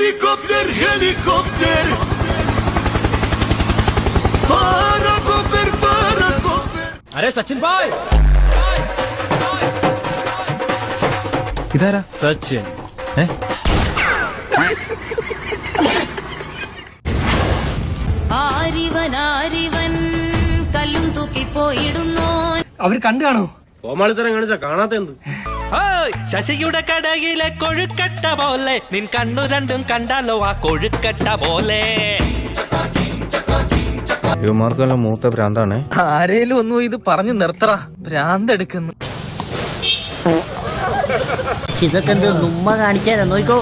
Helikopter, helikopter. Parakofer, parakofer. अरे सचिन भाई ഇതാരാ? സച്ചിൻ ആരിവൻ കല്ലും തൂക്കി പോയിടുന്നോ. അവർ കണ്ടു കാണോ? കോമാളിത്തരം കാണിച്ചാ കാണാത്ത എന്ത്? ശശിയുടെ കടയിലെ കൊഴുക്കട്ട പോലെ നിൻ കണ്ണു രണ്ടും കണ്ടാലോ ആ കൊഴുക്കട്ട പോലെ. യുവമാർക്കെല്ലാം മൂത്ത ഭ്രാന്താണ്. ആരേലും ഒന്നും ഇത് പറഞ്ഞു നിർത്തറ, ഭ്രാന്തെടുക്കുന്നു. ഇതൊക്കെ എന്ത് നുമ്മ കാണിക്കാനോ? നോക്കോ,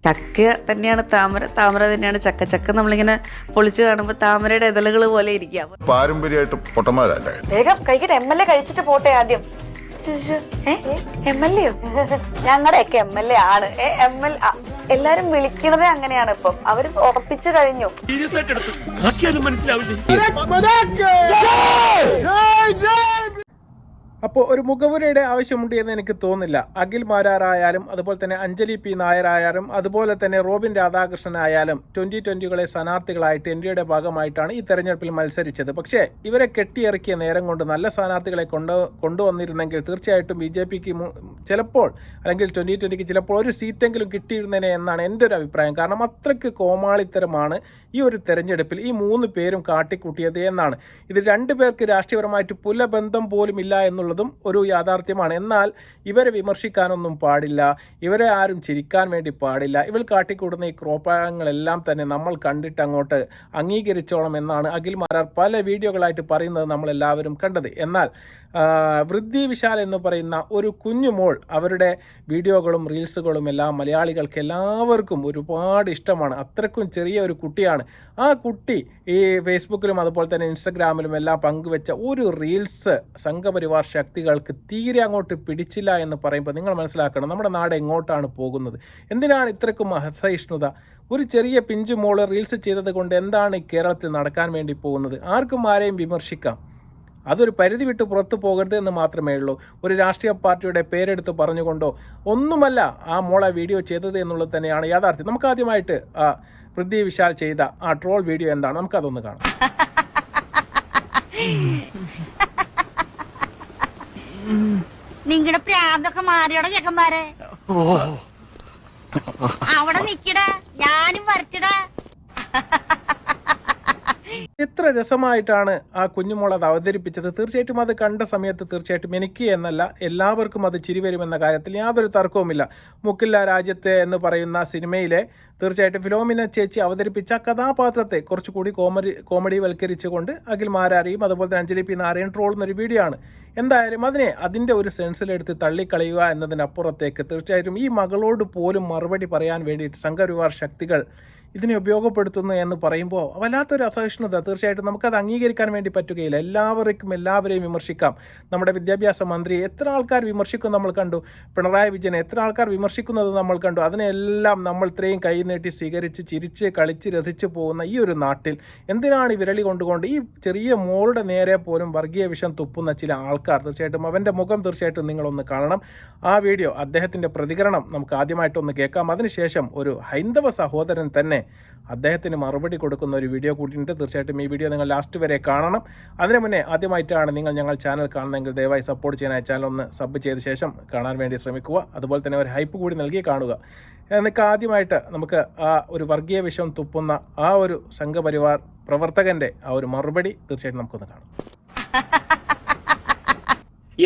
ചക്ക തന്നെയാണ് താമര, താമര തന്നെയാണ് ചക്ക. ചക്ക നമ്മളിങ്ങനെ പൊളിച്ചു കാണുമ്പോ താമരയുടെ ഇതളുകൾ പോലെ ഇരിക്കാം. പാരമ്പര്യമായിട്ട് പൊട്ടന്മാരല്ലേ? വേഗം കഴിക്കട്ടെ. MLA കഴിച്ചിട്ട് പോട്ടെ ആദ്യം. MLA ഞങ്ങളുടെയൊക്കെ MLA ആണ്. എല്ലാരും വിളിക്കണതേ അങ്ങനെയാണ്. ഇപ്പം അവര് ഉറപ്പിച്ചു കഴിഞ്ഞു. അപ്പോൾ ഒരു മുഖവുരയുടെ ആവശ്യമുണ്ട് എന്ന് എനിക്ക് തോന്നുന്നില്ല. അഖിൽ മാരാറായാലും അതുപോലെ തന്നെ അഞ്ജലി പി നായരായാലും അതുപോലെ തന്നെ റോബിൻ രാധാകൃഷ്ണനായാലും 2020 സ്ഥാനാർത്ഥികളായിട്ട് NDAയുടെ ഭാഗമായിട്ടാണ് ഈ തെരഞ്ഞെടുപ്പിൽ മത്സരിച്ചത്. പക്ഷേ ഇവരെ കെട്ടിയിറക്കിയ നേരം കൊണ്ട് നല്ല സ്ഥാനാർത്ഥികളെ കൊണ്ടുവന്നിരുന്നെങ്കിൽ തീർച്ചയായിട്ടും BJPക്ക് ചിലപ്പോൾ അല്ലെങ്കിൽ 2020 ചിലപ്പോൾ ഒരു സീറ്റെങ്കിലും കിട്ടിയിരുന്നേനെ എന്നാണ് എൻ്റെ ഒരു അഭിപ്രായം. കാരണം അത്രയ്ക്ക് കോമാളിത്തരമാണ് ഈ ഒരു തെരഞ്ഞെടുപ്പിൽ ഈ 3 പേരും കാട്ടിക്കൂട്ടിയത് എന്നാണ്. ഇത് 2 പേർക്ക് രാഷ്ട്രീയപരമായിട്ട് പുലബന്ധം പോലും ഇല്ല എന്നുള്ളതും ഒരു യാഥാർത്ഥ്യമാണ്. എന്നാൽ ഇവരെ വിമർശിക്കാനൊന്നും പാടില്ല, ഇവരെ ആരും ചിരിക്കാൻ വേണ്ടി പാടില്ല. ഇവർ കാട്ടിക്കൂടുന്ന ഈ ക്രോപ്പായങ്ങളെല്ലാം തന്നെ നമ്മൾ കണ്ടിട്ട് അങ്ങോട്ട് അംഗീകരിച്ചോളം എന്നാണ് അഖിൽ മാരാർ പല വീഡിയോകളായിട്ട് പറയുന്നത് നമ്മളെല്ലാവരും കണ്ടത്. എന്നാൽ വൃദ്ധി വിശാൽ എന്ന് പറയുന്ന ഒരു കുഞ്ഞുമോൾ, അവരുടെ വീഡിയോകളും റീൽസുകളും എല്ലാം മലയാളികൾക്ക് എല്ലാവർക്കും ഒരുപാട് ഇഷ്ടമാണ്. അത്രക്കും ചെറിയ ഒരു കുട്ടിയാണ്. ആ കുട്ടി ഈ ഫേസ്ബുക്കിലും അതുപോലെ തന്നെ ഇൻസ്റ്റഗ്രാമിലും എല്ലാം പങ്കുവെച്ച ഒരു റീൽസ് സംഘപരിവാർ ശക്തികൾക്ക് തീരെ അങ്ങോട്ട് പിടിച്ചില്ല എന്ന് പറയുമ്പോൾ നിങ്ങൾ മനസ്സിലാക്കണം നമ്മുടെ നാട് എങ്ങോട്ടാണ് പോകുന്നത്. എന്തിനാണ് ഇത്രക്കും അസഹിഷ്ണുത? ഒരു ചെറിയ പിഞ്ചു മോള് റീൽസ് ചെയ്തത് കൊണ്ട് എന്താണ് കേരളത്തിൽ നടക്കാൻ വേണ്ടി പോകുന്നത്? ആർക്കും ആരെയും വിമർശിക്കാം, അതൊരു പരിധി വിട്ട് പുറത്തു പോകരുത് എന്ന് മാത്രമേ ഉള്ളൂ. ഒരു രാഷ്ട്രീയ പാർട്ടിയുടെ പേരെടുത്ത് പറഞ്ഞുകൊണ്ടോ ഒന്നുമല്ല ആ മോളെ വീഡിയോ ചെയ്തത് എന്നുള്ളത് തന്നെയാണ് യാഥാർത്ഥ്യം. നമുക്ക് ആദ്യമായിട്ട് വൃദ്ധി വിശാൽ ചെയ്ത ആ ട്രോൾ വീഡിയോ എന്താണ് നമുക്കതൊന്ന് കാണാം. നിങ്ങളുടെ പ്രാന്തൊക്കെ മാറിയോടെ ചെക്കന്മാരെ. അവിടെ നിക്കടാ, ഞാനും വരച്ചടാ. എത്ര രസമായിട്ടാണ് ആ കുഞ്ഞുമോൾ അത് അവതരിപ്പിച്ചത്. തീർച്ചയായിട്ടും അത് കണ്ട സമയത്ത് തീർച്ചയായിട്ടും എനിക്ക് എന്നല്ല എല്ലാവർക്കും അത് ചിരി വരുമെന്ന കാര്യത്തിൽ യാതൊരു തർക്കവുമില്ല. മുക്കില്ല രാജ്യത്തെ എന്ന് പറയുന്ന സിനിമയിലെ തീർച്ചയായിട്ടും ഫിലോമിന ചേച്ചി അവതരിപ്പിച്ച കഥാപാത്രത്തെ കുറച്ചുകൂടി കോമഡി വൽക്കരിച്ചുകൊണ്ട് അഖിൽ മാരാരെയും അതുപോലെ തന്നെ അഞ്ജലി പി നായരെയും ട്രോളുന്നൊരു വീഡിയോ ആണ്. എന്തായാലും അതിൻ്റെ ഒരു സെൻസിലെടുത്ത് തള്ളിക്കളയുക എന്നതിനപ്പുറത്തേക്ക് തീർച്ചയായിട്ടും ഈ മകളോട് പോലും മറുപടി പറയാൻ വേണ്ടിയിട്ട് സംഘപരിവാർ ശക്തികൾ ഇതിനെ ഉപയോഗപ്പെടുത്തുന്നു എന്ന് പറയുമ്പോൾ വല്ലാത്തൊരു അസഹിഷ്ണുത. തീർച്ചയായിട്ടും നമുക്കത് അംഗീകരിക്കാൻ വേണ്ടി പറ്റുകയില്ല. എല്ലാവരെയും വിമർശിക്കാം. നമ്മുടെ വിദ്യാഭ്യാസ മന്ത്രി എത്ര ആൾക്കാർ വിമർശിക്കും നമ്മൾ കണ്ടു. പിണറായി വിജയനെ എത്ര ആൾക്കാർ വിമർശിക്കുന്നത് നമ്മൾ കണ്ടു. അതിനെല്ലാം നമ്മൾ ഇത്രയും കൈ നീട്ടി സ്വീകരിച്ച് ചിരിച്ച് കളിച്ച് രസിച്ചു പോകുന്ന ഈ ഒരു നാട്ടിൽ എന്തിനാണ് ഈ വിരളി കൊണ്ടുകൊണ്ട് ഈ ചെറിയ മോളുടെ നേരെ പോലും വർഗീയ വിഷം തുപ്പുന്ന ചില ആൾക്കാർ? തീർച്ചയായിട്ടും അവൻ്റെ മുഖം തീർച്ചയായിട്ടും നിങ്ങളൊന്ന് കാണണം. ആ വീഡിയോ, അദ്ദേഹത്തിൻ്റെ പ്രതികരണം നമുക്ക് ആദ്യമായിട്ടൊന്ന് കേൾക്കാം. അതിനുശേഷം ഒരു ഹൈന്ദവ സഹോദരൻ തന്നെ അദ്ദേഹത്തിന് മറുപടി കൊടുക്കുന്ന ഒരു വീഡിയോ കൂട്ടിയിട്ട് തീർച്ചയായിട്ടും ഈ വീഡിയോ നിങ്ങൾ ലാസ്റ്റ് വരെ കാണണം. അതിനു മുന്നേ ആദ്യമായിട്ടാണ് നിങ്ങൾ ഞങ്ങൾ ചാനൽ കാണുന്നതെങ്കിൽ ദയവായി സപ്പോർട്ട് ചെയ്യാനായി ചാനൽ ഒന്ന് സബ് ചെയ്ത ശേഷം കാണാൻ വേണ്ടി ശ്രമിക്കുക. അതുപോലെ തന്നെ ഒരു ഹൈപ്പ് കൂടി നൽകി കാണുക. എന്നൊക്കെ ആദ്യമായിട്ട് നമുക്ക് ആ ഒരു വർഗീയ വിഷം തുപ്പുന്ന ആ ഒരു സംഘപരിവാർ പ്രവർത്തകന്റെ ആ ഒരു മറുപടി തീർച്ചയായിട്ടും നമുക്കൊന്ന് കാണാം.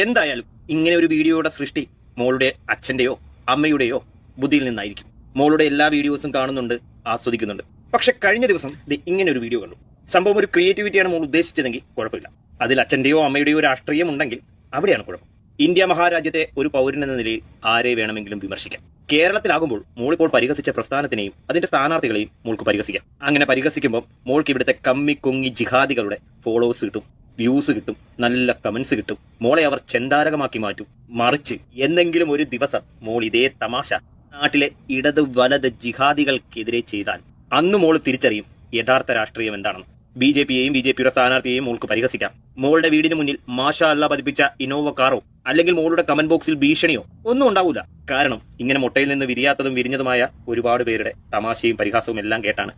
എന്തായാലും ഇങ്ങനെ ഒരു വീഡിയോയുടെ സൃഷ്ടി മോളുടെ അച്ഛന്റെയോ അമ്മയുടെയോ ബുദ്ധിയിൽ നിന്നായിരിക്കും. മോളുടെ എല്ലാ വീഡിയോസും കാണുന്നുണ്ട്, ആസ്വദിക്കുന്നുണ്ട്. പക്ഷെ കഴിഞ്ഞ ദിവസം ഇങ്ങനെ ഒരു വീഡിയോ കണ്ടു. സംഭവം ഒരു ക്രിയേറ്റിവിറ്റിയാണ് മോൾ ഉദ്ദേശിച്ചതെങ്കിൽ കുഴപ്പമില്ല. അതിൽ അച്ഛന്റെയോ അമ്മയുടെയോ രാഷ്ട്രീയം ഉണ്ടെങ്കിൽ അവിടെയാണ് കുഴപ്പം. ഇന്ത്യ മഹാരാജ്യത്തെ ഒരു പൗരൻ എന്ന നിലയിൽ ആരെ വേണമെങ്കിലും വിമർശിക്കാം. കേരളത്തിലാകുമ്പോൾ മോളിപ്പോൾ പരിഹസിച്ച പ്രസ്ഥാനത്തിനെയും അതിന്റെ സ്ഥാനാർത്ഥികളെയും മോൾക്ക് പരിഹസിക്കാം. അങ്ങനെ പരിഹസിക്കുമ്പോൾ മോൾക്ക് ഇവിടുത്തെ കമ്മി കൊങ്ങി ജിഹാദികളുടെ ഫോളോവേഴ്സ് കിട്ടും, വ്യൂസ് കിട്ടും, നല്ല കമന്റ്സ് കിട്ടും. മോളെ അവർ ചെന്താരകമാക്കി മാറ്റും. മറിച്ച് എന്തെങ്കിലും ഒരു ദിവസം മോൾ ഇതേ തമാശ നാട്ടിലെ ഇടത് വലത് ജിഹാദികൾക്കെതിരെ ചെയ്താൽ അന്ന് മോള് തിരിച്ചറിയും യഥാർത്ഥ രാഷ്ട്രീയം എന്താണെന്ന്. BJPയെയും BJPയുടെ സ്ഥാനാർത്ഥിയെയും മോൾക്ക് പരിഹസിക്കാം. മോളുടെ വീടിന് മുന്നിൽ മാഷാ അല്ലാ പതിപ്പിച്ച ഇന്നോവ കാറോ അല്ലെങ്കിൽ മോളുടെ കമന്റ് ബോക്സിൽ ഭീഷണിയോ ഒന്നും ഉണ്ടാവൂല. കാരണം ഇങ്ങനെ മുട്ടയിൽ നിന്ന് വിരിയാത്തതും വിരിഞ്ഞതുമായ ഒരുപാട് പേരുടെ തമാശയും പരിഹാസവും എല്ലാം കേട്ടാണ്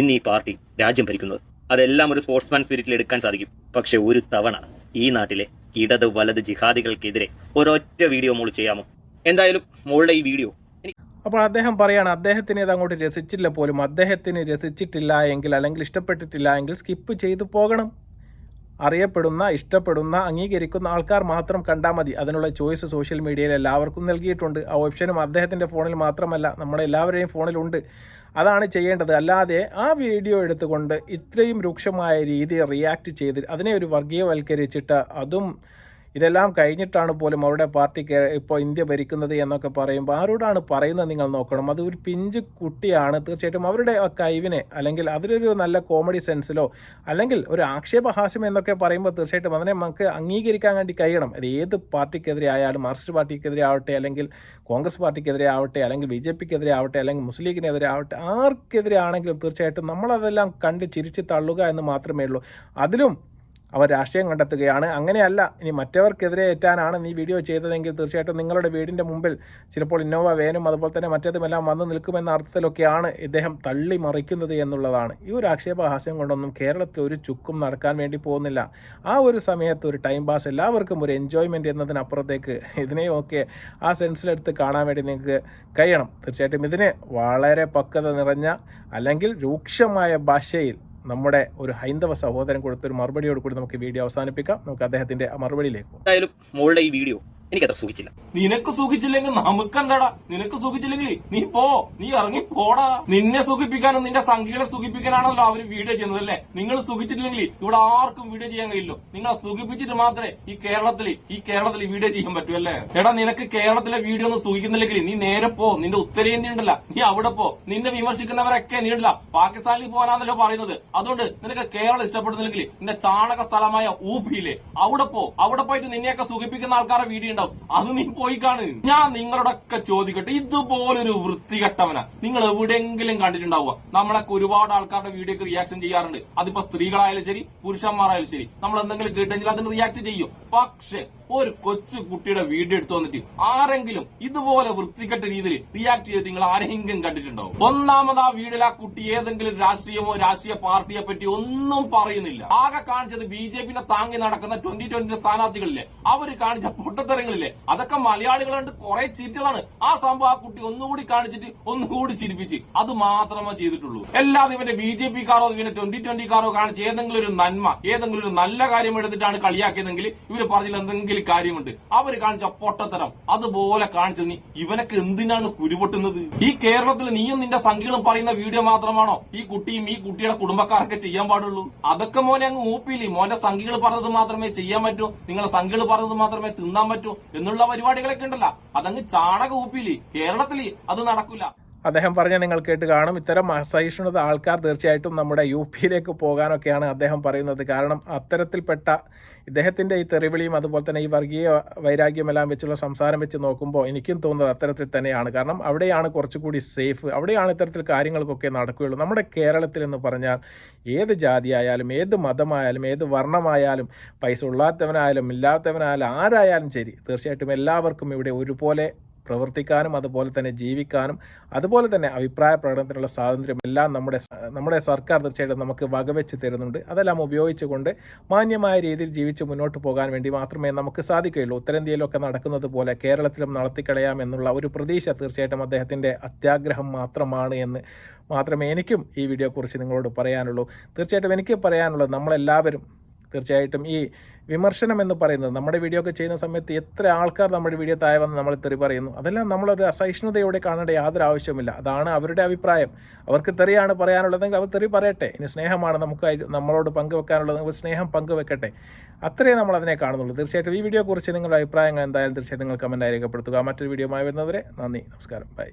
ഇന്ന് ഈ പാർട്ടി രാജ്യം ഭരിക്കുന്നത്. അതെല്ലാം ഒരു സ്പോർട്സ്മാൻ സ്പിരിറ്റിൽ എടുക്കാൻ സാധിക്കും. പക്ഷെ ഒരു തവണ ഈ നാട്ടിലെ ഇടത് വലത് ജിഹാദികൾക്കെതിരെ ഒരൊറ്റ വീഡിയോ മോൾ ചെയ്യാമോ? എന്തായാലും മോളുടെ ഈ വീഡിയോ അപ്പോൾ അദ്ദേഹം പറയാണ് അദ്ദേഹത്തിന് ഇത് അങ്ങോട്ട് രസിച്ചില്ല പോലും. അദ്ദേഹത്തിന് രസിച്ചിട്ടില്ല എങ്കിൽ അല്ലെങ്കിൽ ഇഷ്ടപ്പെട്ടിട്ടില്ല എങ്കിൽ സ്കിപ്പ് ചെയ്തു പോകണം. അറിയപ്പെടുന്ന, ഇഷ്ടപ്പെടുന്ന, അംഗീകരിക്കുന്ന ആൾക്കാർ മാത്രം കണ്ടാൽ മതി. അതിനുള്ള ചോയ്സ് സോഷ്യൽ മീഡിയയിൽ എല്ലാവർക്കും നൽകിയിട്ടുണ്ട്. ആ ഓപ്ഷനും അദ്ദേഹത്തിൻ്റെ ഫോണിൽ മാത്രമല്ല, നമ്മുടെ എല്ലാവരുടെയും ഫോണിലുണ്ട്. അതാണ് ചെയ്യേണ്ടത്. അല്ലാതെ ആ വീഡിയോ എടുത്തുകൊണ്ട് ഇത്രയും രൂക്ഷമായ രീതിയിൽ റിയാക്ട് ചെയ്ത് അതിനെ ഒരു വർഗീയവൽക്കരിച്ചിട്ട് അതും ഇതെല്ലാം കഴിഞ്ഞിട്ടാണ് പോലും അവരുടെ പാർട്ടിക്ക് ഇപ്പോൾ ഇന്ത്യ ഭരിക്കുന്നത് എന്നൊക്കെ പറയുമ്പോൾ ആരോടാണ് പറയുന്നത് നിങ്ങൾ നോക്കണം. അത് ഒരു പിഞ്ച് കുട്ടിയാണ്. തീർച്ചയായിട്ടും അവരുടെ കഴിവിനെ അല്ലെങ്കിൽ അതിലൊരു നല്ല കോമഡി സെൻസിലോ അല്ലെങ്കിൽ ഒരു ആക്ഷേപഹാസ്യം എന്നൊക്കെ പറയുമ്പോൾ തീർച്ചയായിട്ടും അതിനെ നമുക്ക് അംഗീകരിക്കാൻ വേണ്ടി കഴിയണം. അത് ഏത് പാർട്ടിക്കെതിരെ ആയാലും, മാർക്സിസ്റ്റ് പാർട്ടിക്കെതിരെ ആവട്ടെ, അല്ലെങ്കിൽ കോൺഗ്രസ് പാർട്ടിക്കെതിരെ ആവട്ടെ, അല്ലെങ്കിൽ BJPക്കെതിരെ ആവട്ടെ, അല്ലെങ്കിൽ മുസ്ലിം ലീഗിനെതിരെ ആവട്ടെ, ആർക്കെതിരെ ആണെങ്കിലും തീർച്ചയായിട്ടും നമ്മളതെല്ലാം കണ്ട് ചിരിച്ച് തള്ളുക എന്ന് മാത്രമേ ഉള്ളൂ. അതിലും അവർ രാഷ്ട്രീയം കണ്ടെത്തുകയാണ്. അങ്ങനെയല്ല, ഇനി മറ്റവർക്കെതിരെ ഏറ്റാനാണ് നീ വീഡിയോ ചെയ്തതെങ്കിൽ തീർച്ചയായിട്ടും നിങ്ങളുടെ വീടിൻ്റെ മുമ്പിൽ ചിലപ്പോൾ ഇന്നോവ വേനും അതുപോലെ തന്നെ മറ്റേതുമെല്ലാം വന്ന് നിൽക്കുമെന്ന അർത്ഥത്തിലൊക്കെയാണ് ഇദ്ദേഹം തള്ളി മറിക്കുന്നത് എന്നുള്ളതാണ്. ഈ ഒരു ആക്ഷേപഹാസ്യം കൊണ്ടൊന്നും കേരളത്തിൽ ഒരു ചുക്കും നടക്കാൻ വേണ്ടി പോകുന്നില്ല. ആ ഒരു സമയത്ത് ഒരു ടൈം പാസ്, എല്ലാവർക്കും ഒരു എൻജോയ്മെൻറ്റ് എന്നതിനപ്പുറത്തേക്ക് ഇതിനെയൊക്കെ ആ സെൻസിലെടുത്ത് കാണാൻ വേണ്ടി നിങ്ങൾക്ക് കഴിയണം. തീർച്ചയായിട്ടും ഇതിന് വളരെ പക്വത നിറഞ്ഞ അല്ലെങ്കിൽ രൂക്ഷമായ ഭാഷയിൽ നമ്മുടെ ഒരു ഹൈന്ദവ സഹോദരൻ കൊടുത്തൊരു മറുപടിയോട് കൂടി നമുക്ക് വീഡിയോ അവസാനിപ്പിക്കാം. നമുക്ക് അദ്ദേഹത്തിന്റെ മറുപടിയിലേക്ക് പോകും. എന്തായാലും മോളുടെ ഈ വീഡിയോ എനിക്കത്ര സുഖിച്ചില്ല. നിനക്ക് സുഖിച്ചില്ലെങ്കിൽ നമുക്കെന്താടാ? നിനക്ക് സുഖിച്ചില്ലെങ്കിൽ നീ ഇറങ്ങി പോടാ. നിന്നെ സുഖിപ്പിക്കാനും നിന്റെ സംഖ്യകളെ സുഖിപ്പിക്കാനാണല്ലോ അവര് വീഡിയോ ചെയ്യുന്നത് അല്ലേ? നിങ്ങൾ സുഖിച്ചിട്ടില്ലെങ്കിൽ ഇവിടെ ആർക്കും വീഡിയോ ചെയ്യാൻ കഴിയില്ലോ. നിങ്ങളെ സുഖിപ്പിച്ചിട്ട് മാത്രമേ ഈ കേരളത്തിൽ വീഡിയോ ചെയ്യാൻ പറ്റൂ അല്ലേ? എടാ, നിനക്ക് കേരളത്തിലെ വീഡിയോ ഒന്നും സുഖിക്കുന്നില്ലെങ്കിൽ നീ നേരെ പോ. നിന്റെ ഉത്തരേന്ത്യ ഉണ്ടല്ല, നീ അവിടെ പോ. നിന്നെ വിമർശിക്കുന്നവരൊക്കെ നീണ്ടില്ല പാകിസ്ഥാനിൽ പോകാനാണല്ലോ പറയുന്നത്. അതുകൊണ്ട് നിനക്ക് കേരളം ഇഷ്ടപ്പെടുന്നില്ലെങ്കിൽ നിന്റെ ചാണക സ്ഥലമായ ഊപ്പിയിലെ അവിടെ പോ. അവിടെ പോയിട്ട് നിന്നെയൊക്കെ സുഖിപ്പിക്കുന്ന ആൾക്കാരുടെ വീഡിയോ ഉണ്ടാവും, അത് നീ പോയി കാണ്. ഞാൻ നിങ്ങളോടൊക്കെ ചോദിക്കട്ടെ, ഇതുപോലൊരു വൃത്തികെട്ടവനാ നിങ്ങൾ എവിടെയെങ്കിലും കണ്ടിട്ടുണ്ടാവുക? നമ്മളൊക്കെ ഒരുപാട് ആൾക്കാരുടെ വീഡിയോക്ക് റിയാക്ഷൻ ചെയ്യാറുണ്ട്. അതിപ്പോ സ്ത്രീകളായാലും ശരി, പുരുഷന്മാരായാലും ശരി. നമ്മൾ എന്തെങ്കിലും കേട്ടെങ്കിൽ അതിന് റിയാക്ട് ചെയ്യും. പക്ഷെ ഒരു കൊച്ചു കുട്ടിയുടെ വീഡിയോ എടുത്തു വന്നിട്ട് ആരെങ്കിലും ഇതുപോലെ വൃത്തികെട്ട രീതിയിൽ റിയാക്ട് ചെയ്തിട്ട് നിങ്ങൾ ആരെങ്കിലും കണ്ടിട്ടുണ്ടോ? ഒന്നാമത് ആ വീഡിയോയിൽ ആ കുട്ടി ഏതെങ്കിലും രാഷ്ട്രീയ പാർട്ടിയെ പറ്റി ഒന്നും പറയുന്നില്ല. ആകെ കാണിച്ചത് BJPനെ താങ്ങി നടക്കുന്ന 2020 സ്ഥാനാർത്ഥികളില്ലേ, അവര് കാണിച്ച പൊട്ടത്തരങ്ങളില്ലേ, അതൊക്കെ മലയാളികൾ കണ്ട് കുറെ ചിരിച്ചതാണ്. ആ സംഭവം ആ കുട്ടി ഒന്നുകൂടി കാണിച്ചിട്ട് ഒന്നുകൂടി ചിരിപ്പിച്ച് അത് മാത്രമേ ചെയ്തിട്ടുള്ളൂ. അല്ലാതെ ഇവന്റെ BJPക്കാരോ ഇവന്റെ 2020കാരോ കാണിച്ച ഏതെങ്കിലും ഒരു നന്മ, ഏതെങ്കിലും ഒരു നല്ല കാര്യം എടുത്തിട്ടാണ് കളിയാക്കിയതെങ്കിൽ ഇവര് പറഞ്ഞില്ല എന്തെങ്കിലും കാര്യമുണ്ട്. അവര് കാണിച്ച പൊട്ടത്തരം അതുപോലെ കാണിച്ചത് നീ ഇവനൊക്കെ എന്തിനാണ് കുരുപൊട്ടുന്നത്? ഈ കേരളത്തിൽ നീയും നിന്റെ സംഖ്യകളും പറയുന്ന വീഡിയോ മാത്രമാണോ ഈ കുട്ടിയും ഈ കുട്ടിയുടെ കുടുംബക്കാരൊക്കെ ചെയ്യാൻ പാടുള്ളൂ? അതൊക്കെ മോനെ അങ്ങ് ഊപ്പിയില്ലേ. മോന്റെ സംഖ്യകൾ പറഞ്ഞത് മാത്രമേ ചെയ്യാൻ പറ്റൂ, നിങ്ങളെ സംഖ്യകൾ പറഞ്ഞത് മാത്രമേ തിന്നാൻ പറ്റൂ എന്നുള്ള പരിപാടികളൊക്കെ ഉണ്ടല്ലോ, അതങ്ങ് ചാണക ഊപ്പിയില്ലേ. കേരളത്തിൽ അത് നടക്കില്ല. അദ്ദേഹം പറഞ്ഞ നിങ്ങൾ കേട്ട് കാണും. ഇത്തരം അസഹിഷ്ണുത ആൾക്കാർ തീർച്ചയായിട്ടും നമ്മുടെ UPയിലേക്ക് പോകാനൊക്കെയാണ് അദ്ദേഹം പറയുന്നത്. കാരണം അത്തരത്തിൽപ്പെട്ട ഇദ്ദേഹത്തിൻ്റെ ഈ തെറിവിളിയും അതുപോലെ തന്നെ ഈ വർഗീയ വൈരാഗ്യമെല്ലാം വെച്ചുള്ള സംസാരം വെച്ച് നോക്കുമ്പോൾ എനിക്കും തോന്നുന്നത് അത്തരത്തിൽ തന്നെയാണ്. കാരണം അവിടെയാണ് കുറച്ചുകൂടി സേഫ്, അവിടെയാണ് ഇത്തരത്തിൽ കാര്യങ്ങൾക്കൊക്കെ നടക്കുകയുള്ളൂ. നമ്മുടെ കേരളത്തിൽ എന്ന് പറഞ്ഞാൽ ഏത് ജാതിയായാലും ഏത് മതമായാലും ഏത് വർണ്ണമായാലും പൈസ ഉള്ളാത്തവനായാലും ഇല്ലാത്തവനായാലും ആരായാലും ശരി, തീർച്ചയായിട്ടും എല്ലാവർക്കും ഇവിടെ ഒരുപോലെ പ്രവർത്തിക്കാനും അതുപോലെ തന്നെ ജീവിക്കാനും അതുപോലെ തന്നെ അഭിപ്രായ പ്രകടനത്തിനുള്ള സ്വാതന്ത്ര്യം എല്ലാം നമ്മുടെ സർക്കാർ തീർച്ചയായിട്ടും നമുക്ക് വകവെച്ച് തരുന്നുണ്ട്. അതെല്ലാം ഉപയോഗിച്ചുകൊണ്ട് മാന്യമായ രീതിയിൽ ജീവിച്ച് മുന്നോട്ട് പോകാൻ വേണ്ടി മാത്രമേ നമുക്ക് സാധിക്കുകയുള്ളൂ. ഉത്തരേന്ത്യയിലൊക്കെ നടക്കുന്നത് പോലെ കേരളത്തിലും നടത്തിക്കളയാം എന്നുള്ള ഒരു പ്രതീക്ഷ തീർച്ചയായിട്ടും അദ്ദേഹത്തിൻ്റെ അത്യാഗ്രഹം മാത്രമാണ് എന്ന് മാത്രമേ എനിക്കും ഈ വീഡിയോയെക്കുറിച്ച് നിങ്ങളോട് പറയാനുള്ളൂ. തീർച്ചയായിട്ടും എനിക്ക് പറയാനുള്ളത്, നമ്മളെല്ലാവരും തീർച്ചയായിട്ടും ഈ വിമർശനം എന്ന് പറയുന്നത് നമ്മുടെ വീഡിയോ ഒക്കെ ചെയ്യുന്ന സമയത്ത് എത്ര ആൾക്കാർ നമ്മുടെ വീഡിയോ താഴെ വന്ന് നമ്മൾ തെറി പറയുന്നു, അതെല്ലാം നമ്മളൊരു അസഹിഷ്ണുതയോടെ കാണേണ്ട യാതൊരു ആവശ്യമില്ല. അതാണ് അവരുടെ അഭിപ്രായം. അവർക്ക് തെറിയാണ് പറയാനുള്ളതെങ്കിൽ അവർ തെറി പറയട്ടെ. ഇനി സ്നേഹമാണ് നമ്മളോട് പങ്കുവെക്കാനുള്ളത്, സ്നേഹം പങ്കുവെക്കട്ടെ. അത്രയേ നമ്മൾ അതിനെ കാണുന്നുള്ളൂ. തീർച്ചയായിട്ടും ഈ വീഡിയോയെക്കുറിച്ച് നിങ്ങളുടെ അഭിപ്രായങ്ങൾ എന്തായാലും തീർച്ചയായിട്ടും നിങ്ങൾ കമൻറ്റായി രേഖപ്പെടുത്തുക. മറ്റൊരു വീഡിയോയുമായി വരുന്നവരെ നന്ദി, നമസ്കാരം, ബൈ.